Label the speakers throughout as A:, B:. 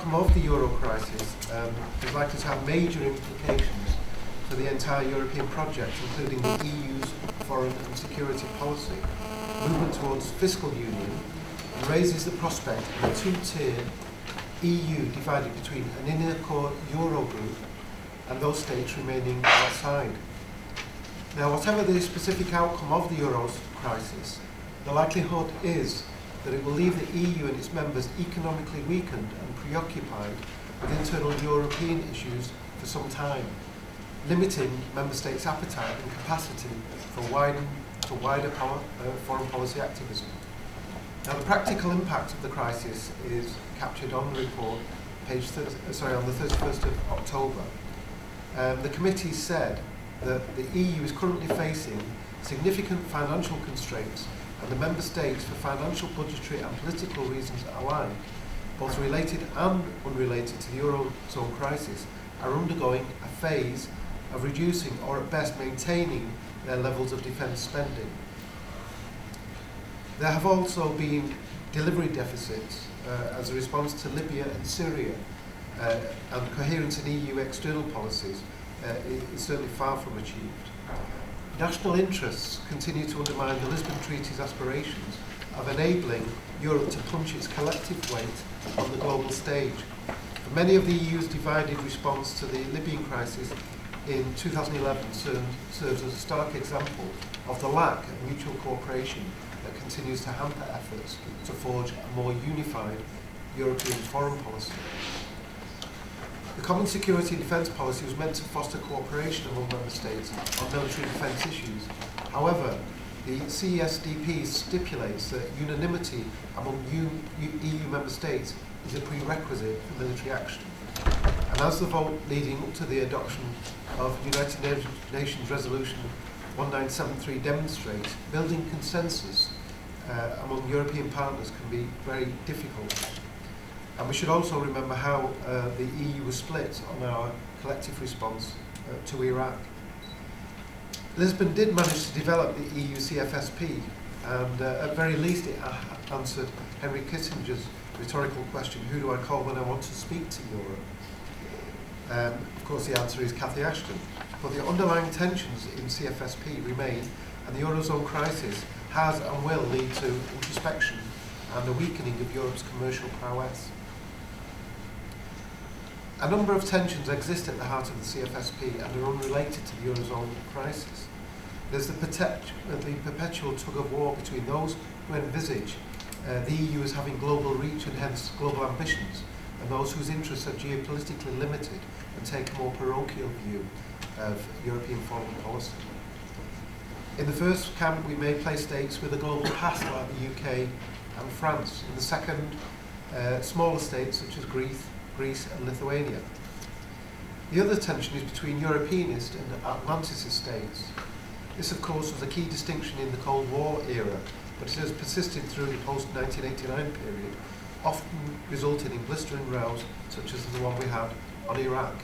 A: Of the euro crisis is likely to have major implications for the entire European project, including the EU's foreign and security policy, movement towards fiscal union, and raises the prospect of a two-tier EU divided between an inner core euro group and those states remaining outside. Now, whatever the specific outcome of the euro crisis, the likelihood is that it will leave the EU and its members economically weakened and preoccupied with internal European issues for some time, limiting member states' appetite and capacity for wider foreign policy activism. Now, the practical impact of the crisis is captured on the report, on the 31st of October. The committee said that the EU is currently facing significant financial constraints, and the member states, for financial, budgetary and political reasons alike, both related and unrelated to the Eurozone crisis, are undergoing a phase of reducing or at best maintaining their levels of defence spending. There have also been delivery deficits as a response to Libya and Syria, and coherence in EU external policies is certainly far from achieved. National interests continue to undermine the Lisbon Treaty's aspirations of enabling Europe to punch its collective weight on the global stage. For many of the EU's divided response to the Libyan crisis in 2011 serves as a stark example of the lack of mutual cooperation that continues to hamper efforts to forge a more unified European foreign policy. The Common Security and Defence Policy was meant to foster cooperation among member states on military defence issues. However, the CSDP stipulates that unanimity among EU member states is a prerequisite for military action. And as the vote leading up to the adoption of United Nations Resolution 1973 demonstrates, building consensus among European partners can be very difficult. And we should also remember how the EU was split on our collective response to Iraq. Lisbon did manage to develop the EU CFSP, and at very least it answered Henry Kissinger's rhetorical question, who do I call when I want to speak to Europe? Of course the answer is Cathy Ashton. But the underlying tensions in CFSP remain, and the Eurozone crisis has and will lead to introspection and a weakening of Europe's commercial prowess. A number of tensions exist at the heart of the CFSP and are unrelated to the Eurozone crisis. There's the perpetual tug-of-war between those who envisage the EU as having global reach and hence global ambitions, and those whose interests are geopolitically limited and take a more parochial view of European foreign policy. In the first camp, we may place states with a global past like the UK and France. In the second, smaller states such as Greece and Lithuania. The other tension is between Europeanist and Atlanticist states. This, of course, was a key distinction in the Cold War era, but it has persisted through the post-1989 period, often resulting in blistering rows such as the one we had on Iraq.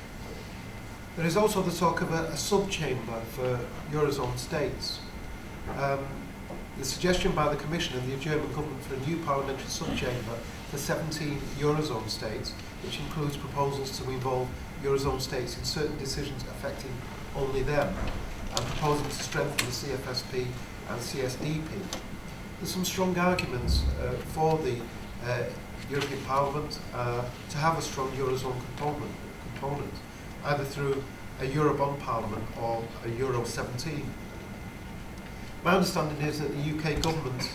A: There is also the talk of a sub-chamber for Eurozone states. The suggestion by the Commission and the German government for a new parliamentary sub-chamber for 17 Eurozone states, which includes proposals to involve Eurozone states in certain decisions affecting only them, and proposing to strengthen the CFSP and CSDP. There's some strong arguments for the European Parliament to have a strong Eurozone component, either through a Eurobond Parliament or a Euro 17. My understanding is that the UK government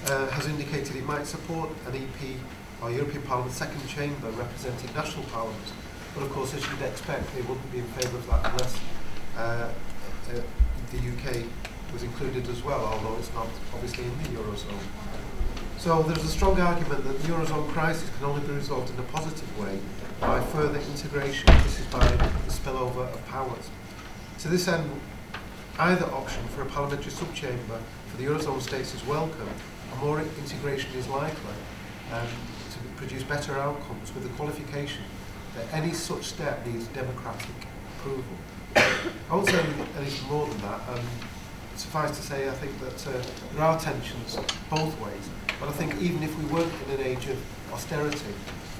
A: has indicated it might support an EP or European Parliament second chamber representing national parliaments, but of course, as you'd expect, they wouldn't be in favour of that unless the UK was included as well, although it's not obviously in the Eurozone. So there's a strong argument that the Eurozone crisis can only be resolved in a positive way by further integration. This is by the spillover of powers. To this end, either option for a parliamentary subchamber for the Eurozone states is welcome, and more integration is likely to produce better outcomes, with the qualification that any such step needs democratic approval. I won't say anything more than that. Suffice to say, I think that there are tensions both ways, but I think even if we weren't in an age of austerity,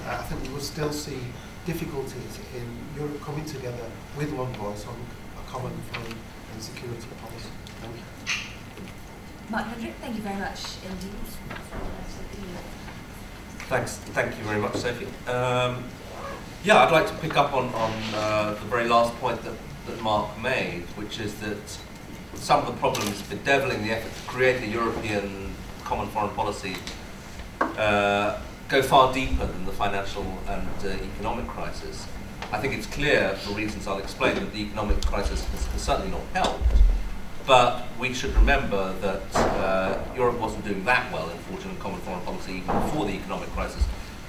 A: I think we will still see difficulties in Europe coming together with one voice on a common foreign and security policy. Thank you.
B: Mark Hendrick, thank you very much indeed.
C: Thanks. Thank you very much, Sophie. Yeah, I'd like to pick up on the very last point that Mark made, which is that some of the problems bedeviling the effort to create a European common foreign policy go far deeper than the financial and economic crisis. I think it's clear, for reasons I'll explain, that the economic crisis has certainly not helped. But we should remember that Europe wasn't doing that well in forging a common foreign policy even before the economic crisis.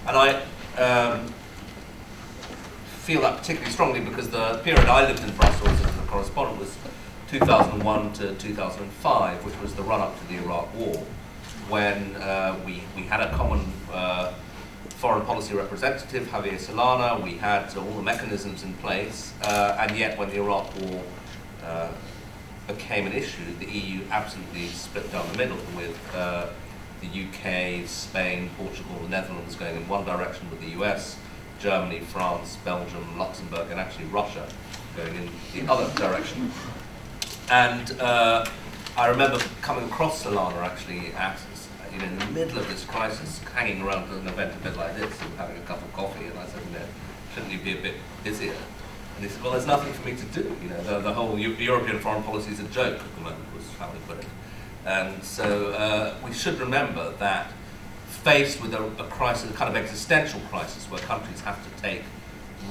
C: And I feel that particularly strongly because the period I lived in Brussels as a correspondent was 2001 to 2005, which was the run-up to the Iraq War, when we had a common foreign policy representative, Javier Solana. We had all the mechanisms in place, and yet when the Iraq War became an issue, the EU absolutely split down the middle, with the UK, Spain, Portugal, the Netherlands going in one direction with the US, Germany, France, Belgium, Luxembourg, and actually Russia going in the other direction. And I remember coming across Solana actually in the middle of this crisis, hanging around at an event a bit like this and having a cup of coffee, and I said, shouldn't you be a bit busier? And he said, well, there's nothing for me to do. The whole European foreign policy is a joke at the moment, was how he put it. And so we should remember that faced with a crisis, a kind of existential crisis, where countries have to take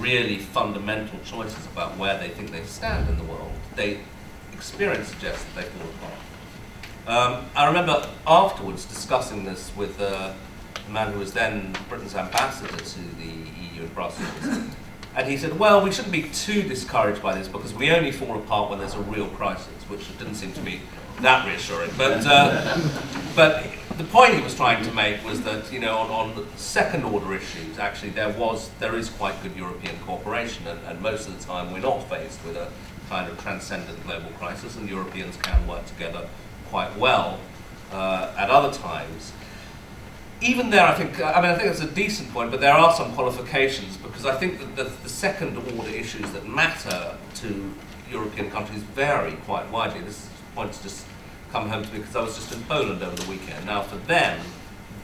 C: really fundamental choices about where they think they stand in the world, experience suggests that they fall apart. I remember afterwards discussing this with the man who was then Britain's ambassador to the EU in Brussels. And he said, well, we shouldn't be too discouraged by this because we only fall apart when there's a real crisis, which didn't seem to me that reassuring. But the point he was trying to make was that, on the second order issues, actually there is quite good European cooperation, and most of the time we're not faced with a kind of transcendent global crisis, and Europeans can work together quite well at other times. Even there, I think it's a decent point, but there are some qualifications, because I think that the second order issues that matter to European countries vary quite widely. This point's just come home to me because I was just in Poland over the weekend. Now, for them,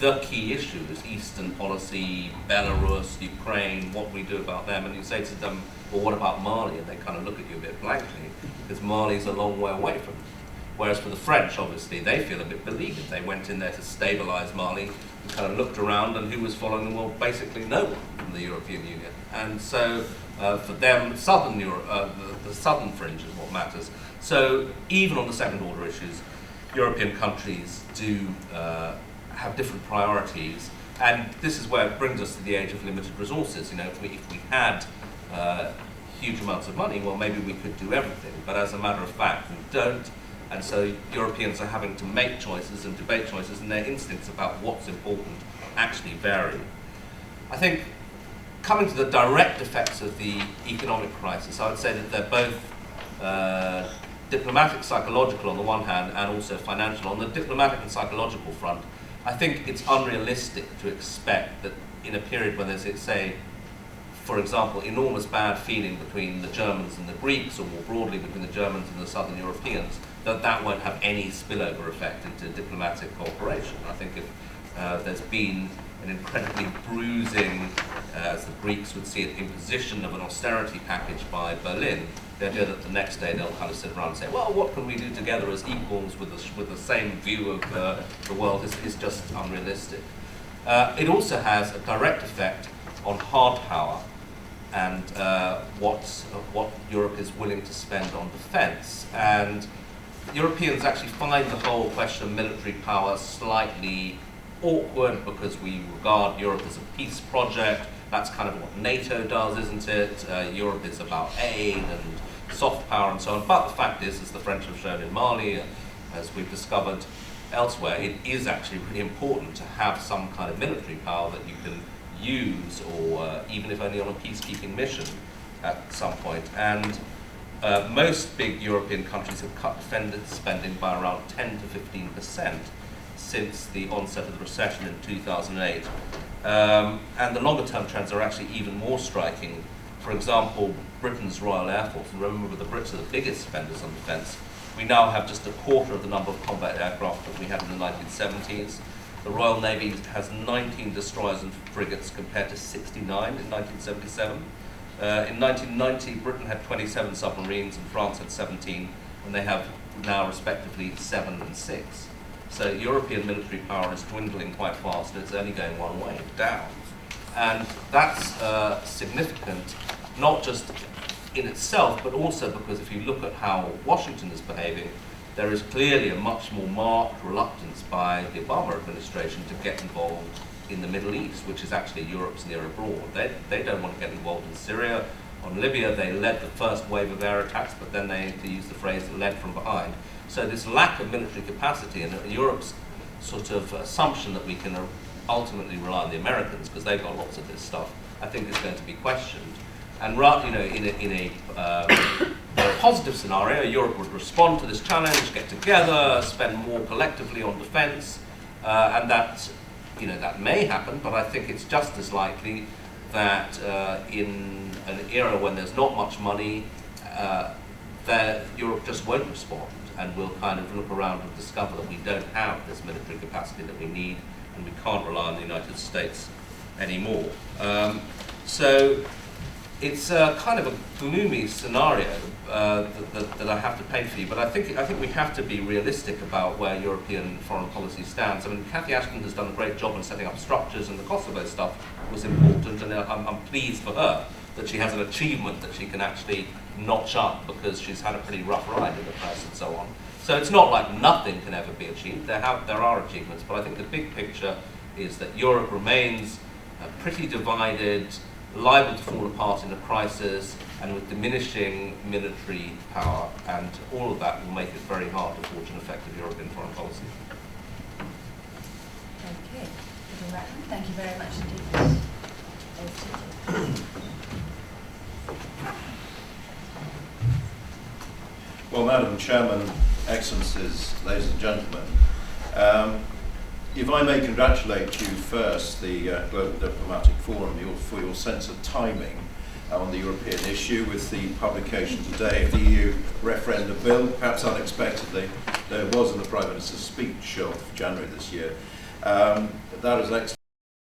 C: the key issue is Eastern policy, Belarus, Ukraine, what we do about them, and you say to them, well, what about Mali? And they kind of look at you a bit blankly, because Mali's a long way away from them. Whereas for the French, obviously, they feel a bit beleaguered. They went in there to stabilize Mali, and kind of looked around, and who was following them? Well, basically no one from the European Union. And so for them, Southern Europe, the southern fringe is what matters. So even on the second order issues, European countries do have different priorities. And this is where it brings us to the age of limited resources. If we had huge amounts of money, well, maybe we could do everything. But as a matter of fact, we don't. And so Europeans are having to make choices and debate choices, and their instincts about what's important actually vary. I think coming to the direct effects of the economic crisis, I would say that they're both diplomatic, psychological on the one hand, and also financial. On the diplomatic and psychological front, I think it's unrealistic to expect that in a period when there's, say, for example, enormous bad feeling between the Germans and the Greeks, or more broadly between the Germans and the Southern Europeans, that won't have any spillover effect into diplomatic cooperation. I think if there's been an incredibly bruising, as the Greeks would see it, imposition of an austerity package by Berlin, the idea that the next day they'll kind of sit around and say, well, what can we do together as equals with the same view of the world is just unrealistic. It also has a direct effect on hard power and what Europe is willing to spend on defense. And Europeans actually find the whole question of military power slightly awkward because we regard Europe as a peace project. That's kind of what NATO does, isn't it? Europe is about aid and soft power and so on. But the fact is, as the French have shown in Mali, as we've discovered elsewhere, it is actually really important to have some kind of military power that you can use, or even if only on a peacekeeping mission at some point. And most big European countries have cut defense spending by around 10 to 15% since the onset of the recession in 2008. And the longer term trends are actually even more striking. For example, Britain's Royal Air Force, and remember the Brits are the biggest spenders on defence, we now have just a quarter of the number of combat aircraft that we had in the 1970s. The Royal Navy has 19 destroyers and frigates compared to 69 in 1977. In 1990, Britain had 27 submarines and France had 17, and they have now respectively 7 and 6. So European military power is dwindling quite fast, and it's only going one way, down. And that's significant, not just in itself, but also because if you look at how Washington is behaving, there is clearly a much more marked reluctance by the Obama administration to get involved in the Middle East, which is actually Europe's near abroad. They don't want to get involved in Syria. On Libya, they led the first wave of air attacks, but then they use the phrase led from behind. So this lack of military capacity and Europe's sort of assumption that we can ultimately rely on the Americans, because they've got lots of this stuff, I think is going to be questioned. And in a positive scenario, Europe would respond to this challenge, get together, spend more collectively on defence, and that may happen. But I think it's just as likely that in an era when there's not much money, that Europe just won't respond, and will kind of look around and discover that we don't have this military capacity that we need, and we can't rely on the United States anymore. So it's kind of a gloomy scenario that I have to paint for you, but I think we have to be realistic about where European foreign policy stands. I mean, Cathy Ashton has done a great job in setting up structures, and the Kosovo stuff was important, and I'm pleased for her that she has an achievement that she can actually notch up, because she's had a pretty rough ride in the press and so on. So it's not like nothing can ever be achieved. There are achievements, but I think the big picture is that Europe remains pretty divided, liable to fall apart in a crisis, and with diminishing military power, and all of that will make it very hard to forge an effective European foreign policy.
B: Okay, Rachman, thank you very much indeed.
D: Well, Madam Chairman, Excellencies, ladies and gentlemen, if I may congratulate you first, the Global Diplomatic Forum, for your sense of timing on the European issue with the publication today of the EU referendum bill, perhaps unexpectedly, though it was in the Prime Minister's speech of January this year. That is excellent.